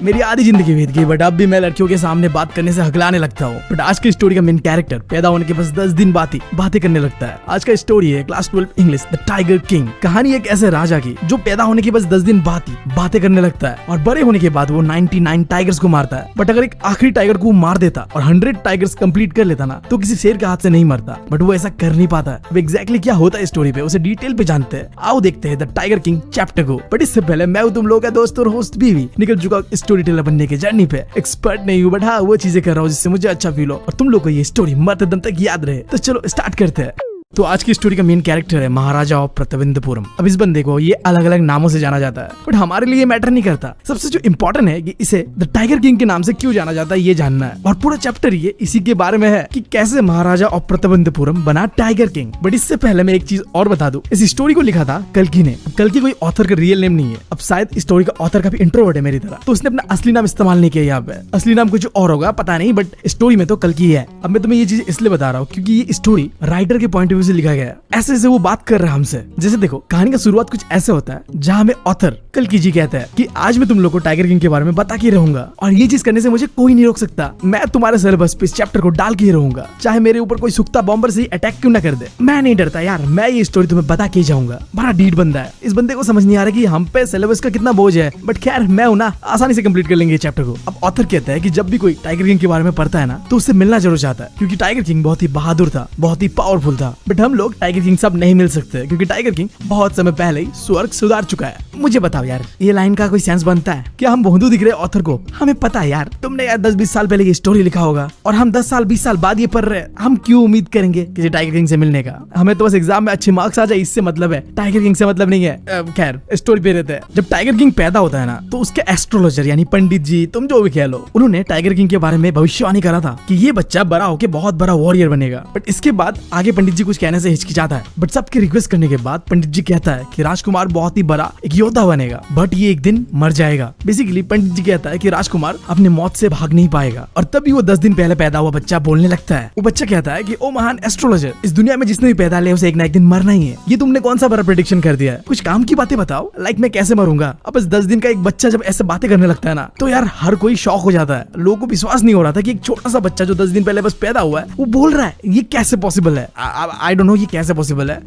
मेरी आधी जिंदगी बीत गई, बट अब भी मैं लड़कियों के सामने बात करने से हकलाने लगता हूँ। बट आज की स्टोरी का मेन कैरेक्टर पैदा होने के बस 10 दिन बाद ही बातें करने लगता है। आज का स्टोरी है class 12 English the tiger king. कहानी एक ऐसे राजा की जो पैदा होने के बस 10 दिन बाद ही बातें करने लगता है और बड़े होने के बाद वो 99 टाइगर्स को मारता है। बट अगर एक आखिरी टाइगर को मार देता और 100 टाइगर्स कंप्लीट कर लेता ना तो किसी शेर के हाथ से नहीं मरता, बट वो ऐसा कर नहीं पाता। अब एग्जैक्टली क्या होता है स्टोरी पे उसे डिटेल पे जानते हैं। आओ देखते हैं द टाइगर किंग चैप्टर को। बट इससे पहले मैं तुम लोगों का दोस्त और होस्ट भी निकल चुका स्टोरी टेलर बनने के जर्नी पे। एक्सपर्ट नहीं हूँ बट हाँ वो चीजें कर रहा हूँ जिससे मुझे अच्छा फील हो और तुम लोग को ये स्टोरी मरते दम तक याद रहे। तो चलो स्टार्ट करते हैं। तो आज की स्टोरी का मेन कैरेक्टर है महाराजा ऑफ प्रतापंतपुरम। अब इस बंदे को ये अलग अलग नामों से जाना जाता है बट हमारे लिए मैटर नहीं करता। सबसे जो इम्पोर्टेंट है कि इसे द टाइगर किंग के नाम से क्यों जाना जाता है ये जानना है। और पूरा चैप्टर ये इसी के बारे में है कि कैसे महाराजा ऑफ प्रतापंतपुरम बना टाइगर किंग। बट इससे पहले मैं एक चीज और बता दूं, इस स्टोरी को लिखा था कल्कि ने। कल्कि कोई ऑथर का रियल नेम नहीं है। अब शायद स्टोरी का ऑथर काफी इंट्रोवर्ट है मेरी तरह, तो उसने अपना असली नाम इस्तेमाल नहीं किया। यहाँ पे असली नाम कुछ और होगा पता नहीं, बट स्टोरी में तो कल्कि है। अब मैं तुम्हें ये चीज इसलिए बता रहा हूँ क्योंकि ये स्टोरी राइटर के पॉइंट ऑफ व्यू से लिखा गया है। ऐसे ऐसे वो बात कर रहा है हमसे। जैसे देखो कहानी का शुरुआत कुछ ऐसे होता है जहाँ हमें ऑथर कल्कि जी कहता है कि आज मैं तुम लोग को टाइगर किंग के बारे में बता के रहूंगा और ये चीज करने से मुझे कोई नहीं रोक सकता। मैं तुम्हारे सिलेबस पे इस चैप्टर को डाल के ही रहूंगा, चाहे मेरे ऊपर कोई सुख्ता बॉम्बर से अटैक क्यों ना कर दे। मैं नहीं डरता यार, मैं ये स्टोरी तुम्हें बता के जाऊंगा। बड़ा डीड बंदा है। इस बंदे को समझ नहीं आ रहा कि हम पे सिलेबस का कितना बोझ है, बट खैर मैं हूं ना, आसानी से कंप्लीट कर लेंगे चैप्टर को। अब ऑथर कहता है कि जब भी कोई टाइगर किंग के बारे में पढ़ता है ना तो उससे मिलना जरूर चाहता है क्योंकि टाइगर किंग बहुत ही बहादुर था, बहुत ही पावरफुल था। बट हम लोग टाइगर किंग सब नहीं मिल सकते क्योंकि टाइगर किंग बहुत समय पहले ही स्वर्ग सुधार चुका है। मुझे बताओ यार ये लाइन का कोई सेंस बनता है? क्या हम बहुदू दिख रहे ऑथर को? हमें पता है यार तुमने यार 10-20 साल पहले ये स्टोरी लिखा होगा और हम 10 साल 20 साल बाद ये पढ़ रहे हैं। हम क्यों उम्मीद करेंगे किसी टाइगर किंग से मिलने का? हमें तो बस एग्जाम में अच्छे मार्क्स आ जाए इससे मतलब है, टाइगर किंग से मतलब नहीं है। खैर स्टोरी पे रहते हैं। जब टाइगर किंग पैदा होता है ना तो उसके एस्ट्रोलॉजर यानी पंडित जी तुम जो भी कह लो, उन्होंने टाइगर किंग के बारे में भविष्यवाणी करा था कि ये बच्चा बड़ा होकर बहुत बड़ा वॉरियर बनेगा। बट इसके बाद आगे पंडित जी कुछ कहने से हिचकिचाता है, बट सबकी रिक्वेस्ट करने के बाद पंडित जी कहता है कि राजकुमार बहुत ही बड़ा एक योद्धा बनेगा, बट ये एक दिन मर जाएगा। बेसिकली पंडित जी कहता है कि राजकुमार अपने मौत से भाग नहीं पाएगा। और तभी वो 10 दिन पहले पैदा हुआ बच्चा बोलने लगता है। वो बच्चा कहता है कि ओ महान एस्ट्रोलॉजर, इस दुनिया में जिसने भी पैदा लिया उसे एक ना एक दिन मरना ही है। ये तुमने कौन सा बड़ा प्रेडिक्शन कर दिया है? कुछ काम की बातें बताओ, लाइक मैं कैसे मरूंगा। अब बस 10 दिन का एक बच्चा जब ऐसे बातें करने लगता है ना तो यार हर कोई शॉक हो जाता है। लोगों को विश्वास नहीं हो रहा था कि एक छोटा सा बच्चा जो 10 दिन पहले बस पैदा हुआ है वो बोल रहा है। ये कैसे पॉसिबल है? आई डोंट नो ये कैसे पॉसिबल है।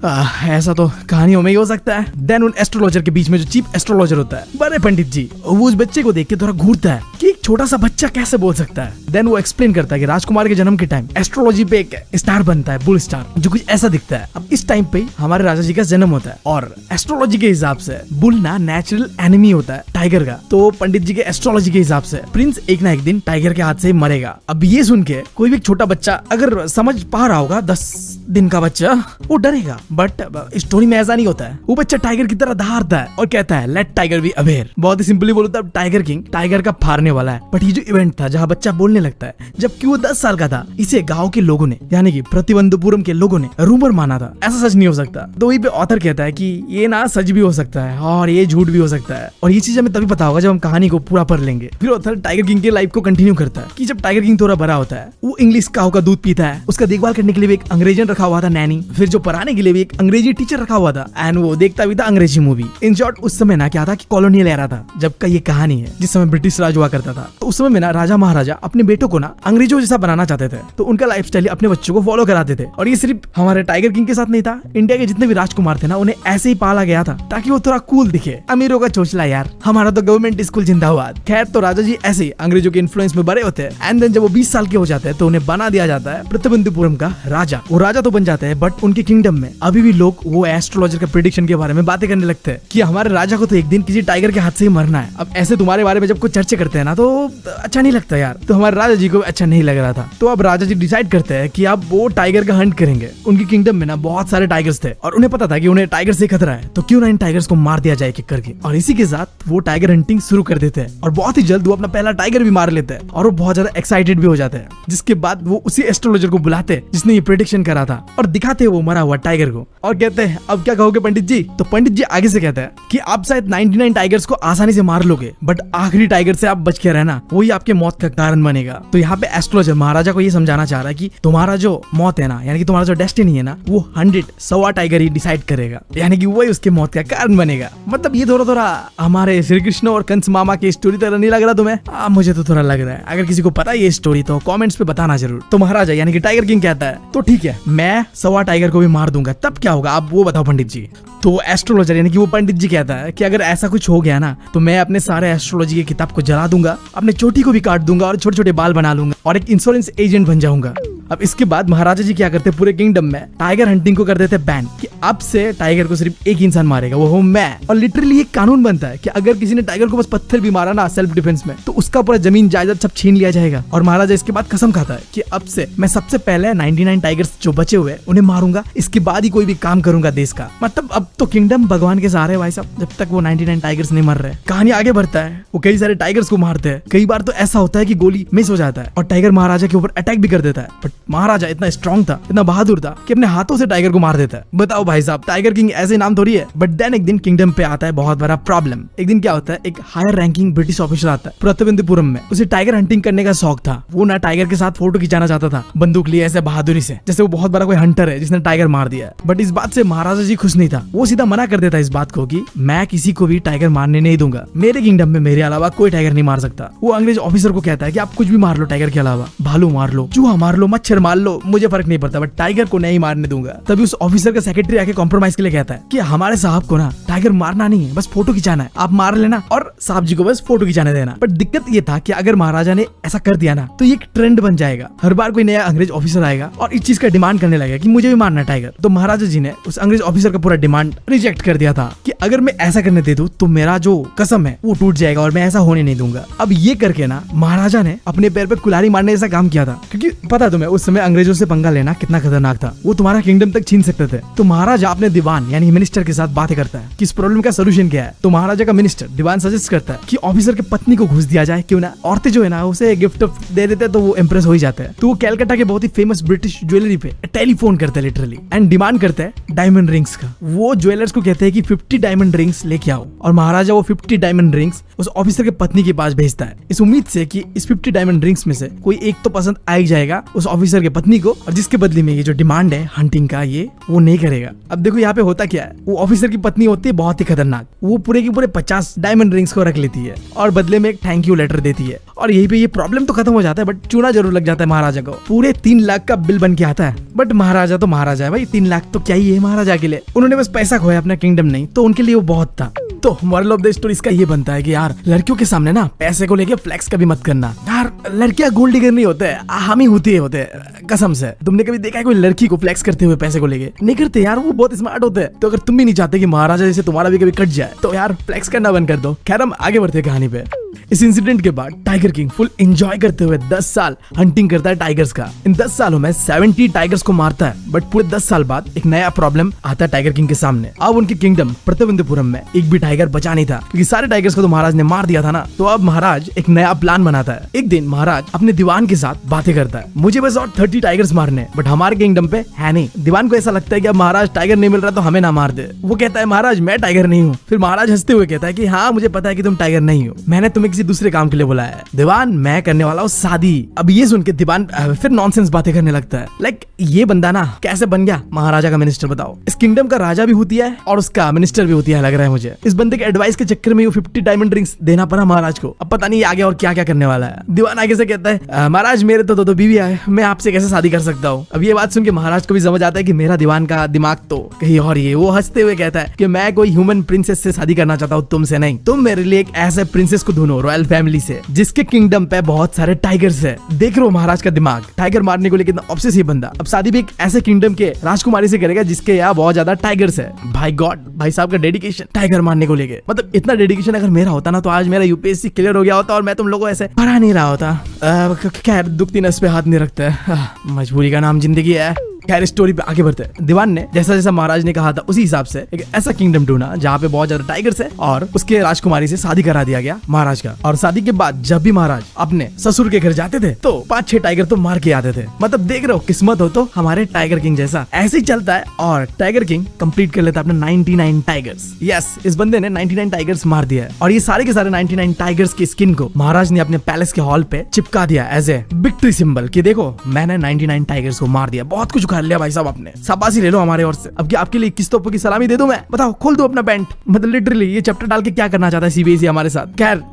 ऐसा तो कहानियों में ही हो सकता है। देन उन एस्ट्रोलॉजर के बीच में जो चीफ एस्ट्रोलॉजर होता है बड़े पंडित जी, वो उस बच्चे को देख के थोड़ा घूरता है कि एक छोटा सा बच्चा कैसे बोल सकता है। देन वो एक्सप्लेन करता है कि राजकुमार के जन्म के टाइम एस्ट्रोलॉजी पे एक स्टार बनता है, बुल स्टार, जो कुछ ऐसा दिखता है। अब इस टाइम पे हमारे राजा जी का जन्म होता है और एस्ट्रोलॉजी के हिसाब से बुल ना नेचुरल एनिमी होता है टाइगर का। तो पंडित जी के एस्ट्रोलॉजी के हिसाब से प्रिंस एक ना एक दिन टाइगर के हाथ से मरेगा। अब ये सुन के कोई भी छोटा बच्चा अगर समझ पा रहा होगा, 10 दिन का बच्चा, वो डरेगा। बट स्टोरी में ऐसा नहीं होता है। वो बच्चा टाइगर की तरह दहाड़ता है और कहता है लेट टाइगर बी अवेयर। बहुत ही सिंपली बोलो तो टाइगर किंग टाइगर का फाड़ने वाला है। बट ये जो इवेंट था जहाँ बच्चा बोलने लगता है, जबकि वो 10 साल का था, इसे गांव के लोगों ने यानी कि प्रतिबंधपुरम के लोगों ने रूमर माना था। ऐसा सच नहीं हो सकता। तो वही पे ऑथर कहता है कि ये ना सच भी हो सकता है और ये झूठ भी हो सकता है और ये चीज हमें तभी पता होगा जब हम कहानी को पूरा पढ़ लेंगे। फिर ऑथर टाइगर किंग के लाइफ को कंटिन्यू करता है कि जब टाइगर किंग थोड़ा बड़ा होता है वो इंग्लिश काऊ का दूध पीता है। उसका देखभाल करने के लिए भी एक अंग्रेजन रखा हुआ था नैनी, फिर जो पढ़ाने के लिए भी एक अंग्रेजी टीचर रखा हुआ था एंड वो देखता भी था अंग्रेजी मूवी। इन शॉर्ट उस समय ना क्या था कि कॉलोनियल एरा था जब का ये कहानी है, जिस समय ब्रिटिश राज हुआ करता था। तो उस समय में ना राजा महाराजा अपने बेटों को ना अंग्रेजों जैसा बनाना चाहते थे, तो उनका लाइफस्टाइल अपने बच्चों को फॉलो कराते थे। और ये सिर्फ हमारे टाइगर किंग के साथ नहीं था, इंडिया के जितने भी राजकुमार थे ना उन्हें ऐसे ही पाला गया था ताकि वो थोड़ा कूल दिखे। अमीरों का चोचला यार, हमारा तो गवर्नमेंट स्कूल जिंदाबाद। खैर तो राजा जी ऐसे ही अंग्रेजों के इन्फ्लुएंस में बड़े होते हैं एंड देन जब वो 20 साल के हो जाते हैं तो उन्हें बना दिया जाता है प्रतापंतपुरम का राजा। वो राजा तो बन जाते हैं बट उनके किंगडम में अभी भी लोग वो एस्ट्रोलॉजर का प्रेडिक्शन के बारे में बातें करने लगते हैं कि हमारे राजा को तो एक दिन किसी टाइगर के हाथ से ही मरना है। अब ऐसे तुम्हारे बारे में जब कुछ चर्चे करते हैं ना तो अच्छा नहीं लगता यार। तो हमारे राजा जी को अच्छा नहीं लग रहा था। तो अब राजा जी डिसाइड करते हैं कि अब वो टाइगर का हंट करेंगे। उनके किंगडम में ना बहुत सारे टाइगर्स थे और उन्हें पता था कि उन्हें टाइगर से खतरा है, तो क्यों ना इन टाइगर्स को मार दिया जाए एक करके। और इसी के साथ वो टाइगर हंटिंग शुरू कर देते हैं और बहुत ही जल्द वो अपना पहला टाइगर भी मार लेते हैं और वो बहुत ज्यादा एक्साइटेड भी हो जाते हैं। जिसके बाद वो उसी एस्ट्रोलॉजर को बुलाते हैं जिसने ये प्रेडिक्शन करा था और दिखाते हैं वो मरा हुआ टाइगर को और कहते हैं अब क्या कहोगे पंडित जी? तो पंडित जी आगे से कहते हैं कि आप शायद 99 टाइगर्स को आसानी से मार लोगे बट आखिरी टाइगर से आप बच के रहना, वही आपके मौत का कारण बनेगा। बनेगा। तो यहाँ पे एस्ट्रोलॉजर महाराजा को ये समझाना चाह रहा है कि तुम्हारा जो मौत है ना, यानी कि तुम्हारा जो डेस्टिनी है ना, वो 100 सवा टाइगर ही डिसाइड करेगा, यानी कि वही उसके मौत का कारण बनेगा। मतलब ये थोड़ा थोड़ा हमारे श्री कृष्ण और कंस मामा की स्टोरी तरह नहीं लग रहा तुम्हें? मुझे तो थोड़ा लग रहा है। अगर किसी को पता है ये स्टोरी तो कमेंट्स पे बताना जरूर। तो महाराजा यानी कि टाइगर किंग कहता है तो ठीक है, मैं सवा टाइगर को भी मार दूंगा, तब क्या होगा आप वो बताओ पंडित जी। तो एस्ट्रोलॉजर यानी कि वो पंडित जी कहता है कि अगर ऐसा कुछ हो गया ना तो मैं अपने सारे एस्ट्रोलॉजी की किताब को जला दूंगा, अपने चोटी को भी काट दूंगा और छोटे छोटे बाल बना लूंगा और एक इंश्योरेंस एजेंट बन जाऊंगा। अब इसके बाद महाराजा जी क्या करते, पूरे किंगडम में टाइगर हंटिंग को कर देते बैन कि अब से टाइगर को सिर्फ एक इंसान मारेगा, वो हूं मैं। और लिटरली एक कानून बनता है कि अगर किसी ने टाइगर को बस पत्थर भी मारा ना सेल्फ डिफेंस में तो उसका पूरा जमीन जायदाद सब छीन लिया जाएगा। और महाराजा इसके बाद कसम खाता है कि अब से मैं सबसे पहले 99 टाइगर्स जो बचे हुए उन्हें मारूंगा, इसके बाद ही कोई भी काम करूंगा देश का। मतलब अब तो किंगडम भगवान के सहारे भाई साहब, जब तक वो 99 टाइगर्स नहीं मर रहे। कहानी आगे बढ़ता है, वो कई सारे टाइगर्स को मारते हैं। कई बार तो ऐसा होता है कि गोली मिस हो जाता है और टाइगर महाराजा के ऊपर अटैक भी कर देता है, बट महाराजा इतना स्ट्रॉन्ग था, इतना बहादुर था कि अपने हाथों से टाइगर को मार देता है। बताओ भाई साहब, टाइगर किंग ऐसे नाम थोड़ी है। बट देन एक दिन किंगडम पे आता है बहुत बड़ा प्रॉब्लम। एक दिन क्या होता है, एक हायर रैंकिंग ब्रिटिश ऑफिसर आता है प्रतिबंधपुरम में। उसे टाइगर हंटिंग करने का शौक था। वो ना टाइगर के साथ फोटो खिंचाना चाहता था बंदूक लिए ऐसे बहादुरी से, जैसे वो बहुत बड़ा कोई हंटर है जिसने टाइगर मार दिया। बट इस बात से महाराजा जी खुश नहीं था। वो सीधा मना कर देता इस बात को कि मैं किसी को भी टाइगर मारने नहीं दूंगा, मेरे किंगडम में मेरे अलावा कोई टाइगर नहीं मार सकता। वो अंग्रेज ऑफिसर को कहता है कि आप कुछ भी मार लो टाइगर के अलावा, भालू मार लो, चूहा मार लो, मच्छर मार लो, मुझे फर्क नहीं पड़ता, बट टाइगर को नहीं मारने दूंगा। तभी उस ऑफिसर का सेक्रेटरी आके कॉम्प्रोमाइज के लिए कहता है कि हमारे साहब को ना टाइगर मारना नहीं है, बस फोटो खिंचाना है, आप मार लेना और साहब जी को बस फोटो खिंचाने देना। बट दिक्कत ये था कि अगर महाराजा ने ऐसा कर दिया ना तो ये एक ट्रेंड बन जाएगा। हर बार कोई नया अंग्रेज ऑफिसर आएगा और इस चीज का डिमांड करने लगेगा कि मुझे भी मारना है टाइगर। तो महाराजा जी ने उस अंग्रेज ऑफिसर का पूरा डिमांड रिजेक्ट कर दिया था कि अगर मैं ऐसा करने दे दूं तो मेरा जो कसम है वो टूट जाएगा और मैं ऐसा होने नहीं दूंगा। अब ये करके ना महाराजा ने अपने पैर पे कुल्हाड़ी मारने जैसा काम किया था, क्योंकि पता तुम्हें उस समय अंग्रेजों से पंगा लेना कितना खतरनाक था। वो तुम्हारा किंगडम तक छीन सकते थे। तो महाराजा अपने दीवान यानी मिनिस्टर के साथ बातें करता है कि इस प्रॉब्लम का सोल्यूशन क्या है। तो महाराजा का मिनिस्टर दीवान सजेस्ट करता है कि ऑफिसर के पत्नी को घुस दिया जाए, क्यों ना, औरतें जो है ना उसे गिफ्ट दे देते तो वो इम्प्रेस हो ही जाते हैं। तो वो कैलकाटा के बहुत ही फेमस ब्रिटिश ज्वेलरी पे टेलीफोन करते हैं लिटरली एंड डिमांड करते हैं डायमंड रिंग्स का। वो ज्वेलर्स को कहते हैं कि 50 डायमंड रिंग्स लेके आओ और महाराजा वो 50 डायमंड रिंग्स उस ऑफिसर के पत्नी के पास भेजता है, इस उम्मीद से कि इस 50 डायमंड रिंग्स में से कोई एक तो पसंद आ ही जाएगा उस ऑफिसर के पत्नी को, और जिसके बदले में ये जो डिमांड है हंटिंग का ये वो नहीं करेगा। अब देखो यहाँ पे होता क्या है, वो ऑफिसर की पत्नी होती है बहुत ही खतरनाक। वो पूरे की पूरे 50 डायमंड रिंग्स को रख लेती है और बदले में एक थैंक यू लेटर देती है। और यही पे ये प्रॉब्लम तो खत्म हो जाता है, बट चूना जरूर लग जाता है महाराजा को। पूरे 3 लाख का बिल बन के आता है। बट महाराजा तो महाराजा है भाई, 3 लाख तो क्या ही है महाराजा के लिए। उन्होंने बस पैसा खोया, अपना किंगडम नहीं, तो उनके लिए वो बहुत था। तो मॉरल ऑफ द स्टोरी इसका ये बनता है कि यार लड़कियों के सामने ना पैसे को लेके फ्लेक्स कभी मत करना। यार लड़कियां गोल्ड डिगर नहीं होते, हम ही होते कसम से। तुमने कभी देखा है कोई लड़की को फ्लेक्स करते हुए पैसे को लेके? नहीं करते यार, वो बहुत स्मार्ट होते हैं। तो अगर तुम भी नहीं चाहते कि महाराजा जैसे तुम्हारा भी कभी कट जाए तो यार फ्लेक्स करना बंद कर दो। खैर हम आगे बढ़ते हैं कहानी पे। इस इंसिडेंट के बाद टाइगर किंग फुल एंजॉय करते हुए 10 साल हंटिंग करता है टाइगर्स का। इन 10 सालों में 70 टाइगर्स को मारता है। बट पूरे 10 साल बाद एक नया प्रॉब्लम आता है टाइगर किंग के सामने। अब उनके किंगडम प्रतिबंधपुरम में एक भी टाइगर बचा नहीं था, क्योंकि सारे टाइगर्स को तो महाराज ने मार दिया था ना। तो अब महाराज एक नया प्लान बनाता है। एक दिन महाराज अपने दीवान के साथ बातें करता है, मुझे बस और 30 टाइगर्स मारने, बट हमारे किंगडम पे है नहीं। दीवान को ऐसा लगता है कि अब महाराज टाइगर नहीं मिल रहा तो हमें ना मार दे। वो कहता है महाराज मैं टाइगर नहीं हूँ। फिर महाराज हंसते हुए कहता है कि हाँ मुझे पता है कि तुम टाइगर नहीं हो, मैंने तुम्हें किसी दूसरे काम के लिए बुलाया है। दीवान मैं करने वाला हूँ शादी। अब ये सुन के दीवान फिर नॉनसेंस बातें करने लगता है। लाइक ये बंदा ना कैसे बन गया महाराजा का मिनिस्टर, बताओ। इस किंगडम का राजा भी होती है और उसका मिनिस्टर भी होती है, लग रहा है मुझे। इस बंदे के एडवाइस के चक्कर में 50 डायमंड रिंग्स देना पड़ा महाराज को। अब पता नहीं आगे और क्या क्या करने वाला है। दीवान आगे से कहता है महाराज मेरे तो दो बीवी है, मैं आपसे कैसे शादी कर सकता हूँ। अब ये बात सुन के महाराज को भी समझ आता है कि मेरा दीवान का दिमाग तो कहीं और ही है। वो हंसते हुए कहता है कि मैं कोई ह्यूमन प्रिंसेस से शादी करना चाहता हूँ, तुमसे नहीं। तुम मेरे लिए एक ऐसे प्रिंसेस को ढूंढो रॉयल फैमिली से जिसके किंगडम पे बहुत सारे टाइगर्स है। देख रहे हो महाराज का दिमाग, टाइगर मारने को लेकर कितना ऑब्सेसिव बंदा। अब शादी भी एक ऐसे किंगडम के राजकुमारी से करेगा जिसके यहाँ बहुत ज्यादा टाइगर्स है। भाई गॉड, भाई साहब का डेडिकेशन टाइगर मारने को लेके, मतलब इतना डेडिकेशन अगर मेरा होता ना तो आज मेरा यूपीएससी क्लियर हो गया होता और मैं तुम लोगों ऐसे पढ़ा नहीं रहा होता। खैर दुखती नस पे हाथ नहीं रखता है, मजबूरी का नाम जिंदगी है। खैर स्टोरी पे आगे बढ़ते हैं। दीवान ने जैसा जैसा महाराज ने कहा था उसी हिसाब से एक ऐसा किंगडम ढूंढा जहाँ पे बहुत ज्यादा टाइगर्स है और उसके राजकुमारी से शादी करा दिया गया महाराज का। और शादी के बाद जब भी महाराज अपने ससुर के घर जाते थे तो 5-6 टाइगर तो मार के आते थे। मतलब देख रहे हो, किस्मत हो तो हमारे टाइगर किंग जैसा ऐसे ही चलता है। और टाइगर किंग कंप्लीट कर लेता है अपने 99 टाइगर्स। यस, इस बंदे ने 99 टाइगर्स मार दिया है और ये सारे के सारे 99 टाइगर्स की स्किन को महाराज ने अपने पैलेस के हॉल पे चिपका दिया एज ए विक्ट्री सिंबल कि देखो मैंने 99 टाइगर्स को मार दिया। बहुत कुछ उखाड़ लिया भाई साहब आपने, शाबाशी ले लो हमारे ओर से। अब क्या आपके लिए किस तोपों की सलामी दे दूं मैं? बताओ, खोल दो अपना पैंट। मतलब लिटरली ये चैप्टर डाल के क्या करना चाहता है सीबीएसई हमारे साथ। खैर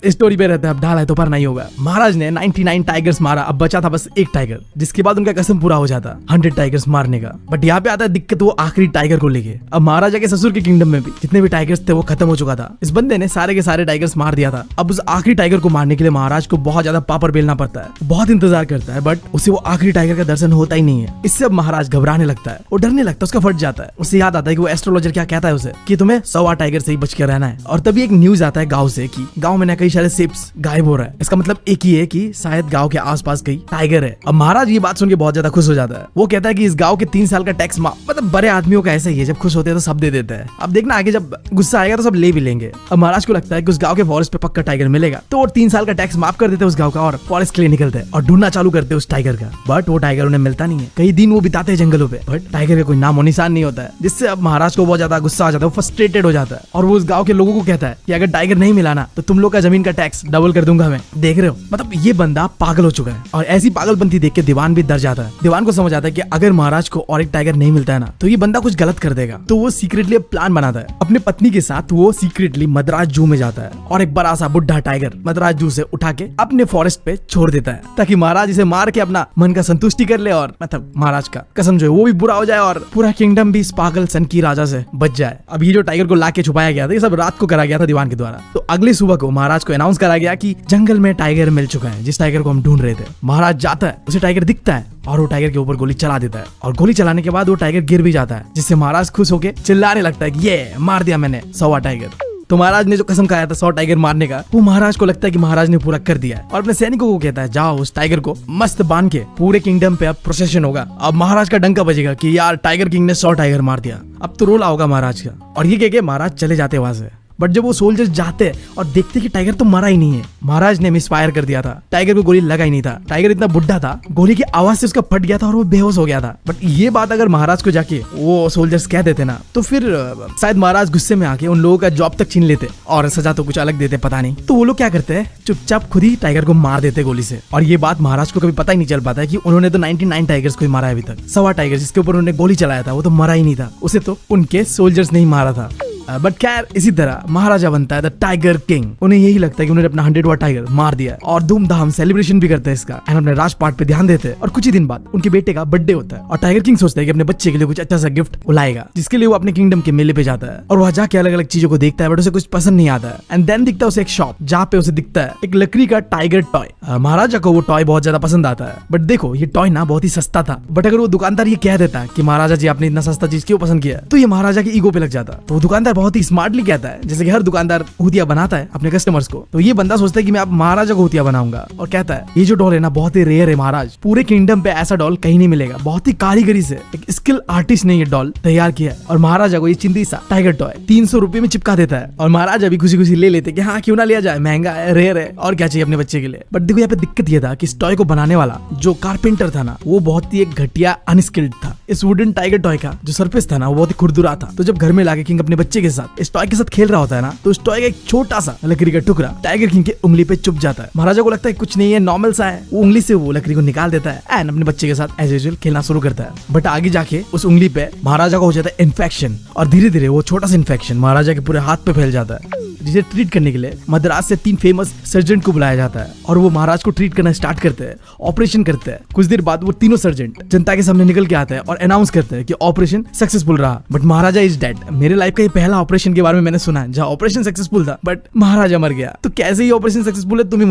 स्टोरी पे रहता है, अब ढाला है तो पर नहीं होगा। महाराज ने 99 टाइगर्स मारा, अब बचा था बस एक टाइगर, जिसके बाद उनका कसम पूरा हो जाता 100 टाइगर्स मारने का। बट यहाँ पे आता है दिक्कत वो आखिरी टाइगर को लेके। अब महाराजा के ससुर के किंगडम में भी जितने भी टाइगर्स थे वो खत्म हो चुका था। इस बंदे ने सारे के सारे टाइगर्स मार दिया था। अब उस आखिरी टाइगर को मारने के लिए महाराज को बहुत ज्यादा पापड़ बेलना पड़ता है, बहुत इंतजार करता है, बट उसे वो आखिरी टाइगर का दर्शन होता ही नहीं है। इससे अब महाराज घबराने लगता है, वो डरने लगता है, उसका फट जाता है। उसे याद आता है कि वो एस्ट्रोलॉजर क्या कहता है उसे कि तुम्हें 100 टाइगर से ही बच के रहना है। और तभी एक न्यूज आता है गाँव से कि गाँव में कई सारे शिप्स गायब हो रहा है। इसका मतलब एक ही है कि शायद गाँव के आसपास कई टाइगर है। अब महाराज ये बात सुन के बहुत ज्यादा खुश हो जाता है। वो कहता है कि इस गाँव के 3 साल का टैक्स माफ। मतलब बड़े आदमियों का ऐसा ही है, जब खुश होते हैं तो सब दे देते हैं। अब देखना आगे जब गुस्सा आएगा तो सब ले भी लेंगे। अब महाराज को लगता है कि उस गाँव के फॉरेस्ट पे पक्का टाइगर मिलेगा, तो वो 3 साल का टैक्स माफ कर देते उस गाँव का और फॉरेस्ट के लिए निकलते हैं और ढूंढना चालू करते उस टाइगर का। बट वो टाइगर उन्हें मिलता नहीं है। कई दिन वो बिताते हैं जंगलों पे, बट टाइगर का कोई नामो निशान नहीं होता है, जिससे अब महाराज को बहुत ज्यादा गुस्सा आ जाता है, वो फ्रस्ट्रेटेड हो जाता है और वो उस गाँव के लोगों को कहता है कि अगर टाइगर नहीं मिला ना तो तुम लोग का जमीन का टैक्स डबल कर दूंगा मैं। देख रहे हो, मतलब ये बंदा पागल हो चुका है। और ऐसी पागलपंती देख के दीवान भी डर जाता है। दीवान को समझ आता है कि अगर महाराज को और एक टाइगर नहीं मिलता है ना तो ये बंदा कुछ गलत कर देगा। तो वो सीक्रेटली प्लान बनाता है। अपनी पत्नी के साथ वो सीक्रेटली मद्रास जू में जाता है और एक बड़ा सा बुढ़ा टाइगर मद्रास जू से उठा के अपने फॉरेस्ट पे छोड़ देता है, ताकि महाराज इसे मार के अपना मन का संतुष्टि कर ले और मतलब महाराज का कसम जो है वो भी बुरा हो जाए और पूरा किंगडम भी इस पागल सन की राजा से बच जाए। अब ये जो टाइगर को लाके छुपाया गया था ये सब रात को करा गया था दीवान के द्वारा। तो अगली सुबह को महाराज को अनाउंस करा गया कि जंगल में टाइगर मिल चुका है, जिस टाइगर को हम ढूंढ रहे थे। महाराज जाता है, उसे टाइगर दिखता है और वो टाइगर के ऊपर गोली चला देता है और गोली चलाने के बाद वो टाइगर गिर भी जाता है, जिससे महाराज खुश होके चिल्लाने लगता है कि ये मार दिया मैंने 100 टाइगर। तो महाराज ने जो कसम खाया था 100 टाइगर मारने का, वो महाराज को लगता है कि महाराज ने पूरा कर दिया है और अपने सैनिकों को कहता है जाओ उस टाइगर को मस्त बांध के पूरे किंगडम पे अब प्रोसेशन होगा। अब महाराज का डंका बजेगा कि यार टाइगर किंग ने 100 टाइगर मार दिया। अब तो रोला होगा महाराज का और ये कह के महाराज चले जाते वहां से। बट जब वो सोल्जर्स जाते और देखते कि टाइगर तो मरा ही नहीं है, महाराज ने मिसफायर कर दिया था, टाइगर को गोली लगा ही नहीं था। टाइगर इतना बुढ़ा था, गोली की आवाज से उसका फट गया था और वो बेहोश हो गया था। बट ये बात अगर महाराज को जाके वो सोल्जर्स कह देते ना तो फिर शायद महाराज गुस्से में आके उन लोगों का जॉब तक छीन लेते और सजा तो कुछ अलग देते, पता नहीं। तो वो लोग क्या करते हैं, चुपचाप खुद ही टाइगर को मार देते गोली से। और ये बात महाराज को कभी पता ही नहीं चल पाता है कि उन्होंने तो 99 टाइगर्स को ही मारा है अभी तक। 100 टाइगर जिसके ऊपर उन्होंने गोली चलाया था वो तो मरा ही नहीं था, उसे तो उनके सोल्जर्स ने ही मारा था। बट खैर इसी तरह महाराजा बनता है द टाइगर किंग। उन्हें यही लगता है कि उन्होंने अपना 100वां टाइगर मार दिया और धूमधाम सेलिब्रेशन भी करते हैं इसका एंड अपने राजपाट पे ध्यान देते हैं। और कुछ ही दिन बाद उनके बेटे का बर्थडे होता है और टाइगर किंग सोचता है कि अपने बच्चे के लिए कुछ अच्छा सा गिफ्ट लाएगा, जिसके लिए वो अपने किंगडम के मेले पे जाता है और वहाँ जाके अलग अलग चीजों को देखता है, बट उसे कुछ पसंद नहीं आता है। एंड देन दिखता है उसे एक शॉप जहाँ पे उसे दिखता है एक लकड़ी का टाइगर टॉय। महाराजा को वो टॉय बहुत ज्यादा पसंद आता है। बट देखो ये टॉय ना बहुत ही सस्ता था, बट अगर वो दुकानदार ये कह देता है कि महाराजा जी आपने इतना सस्ता चीज क्यों पसंद किया, तो ये महाराजा की ईगो पे लग जाता। तो वो दुकानदार बहुत ही स्मार्टली कहता है, जैसे कि हर दुकानदार हुतिया बनाता है अपने कस्टमर्स को। तो ये बंदा सोचता है कि मैं अब महाराजा को हुतिया बनाऊंगा और कहता है ये जो डॉल है ना बहुत ही रेयर है महाराज, पूरे किंगडम पे ऐसा डॉल कहीं नहीं मिलेगा। बहुत ही कारीगरी से एक स्किल आर्टिस्ट ने ये डॉल तैयार किया है। और महाराजा को ये चिंदी सा टाइगर टॉय 300 रुपए में चिपका देता है और महाराजा भी खुशी खुशी ले लेते कि हाँ क्यों ना लिया जाए, महंगा है, रेयर है और क्या चाहिए अपने बच्चे के लिए। बट देखो यहाँ पे दिक्कत ये था कि इस टॉय को बनाने वाला जो कारपेंटर था ना वो बहुत ही एक घटिया अनस्किल्ड था। इस वुडन टाइगर टॉय का जो सरफेस था ना वो बहुत ही खुरदुरा था। तो जब घर में लाके किंग अपने बच्चे के साथ इस टॉय के साथ खेल रहा होता है ना तो इस टॉय का एक छोटा सा लकड़ी का टुकड़ा टाइगर किंग के उंगली पे चुप जाता है। महाराजा को लगता है कुछ नहीं है, नॉर्मल सा है। वो उंगली से वो लकड़ी को निकाल देता है एंड अपने बच्चे के साथ एज यूजुअल खेलना शुरू करता है। बट आगे जाके उस उंगली पे महाराजा को हो जाता है इन्फेक्शन और धीरे धीरे वो छोटा सा इन्फेक्शन महाराजा के पूरे हाथ पे फैल जाता है, जिसे ट्रीट करने के लिए मद्रास से 3 फेमस सर्जन को बुलाया जाता है और वो महाराज को ट्रीट करना स्टार्ट करते हैं, ऑपरेशन करते हैं। कुछ देर बाद वो तीनों सर्जन जनता के सामने निकल के आते हैं और अनाउंस करते हैं कि ऑपरेशन सक्सेसफुल रहा, बट महाराजा इज डेड। मेरे लाइफ का ये पहला ऑपरेशन के बारे में मैंने सुना है जहाँ ऑपरेशन सक्सेसफुल था बट महाराजा मर गया। तो कैसे ही ऑपरेशन सक्सेसफुल है तुम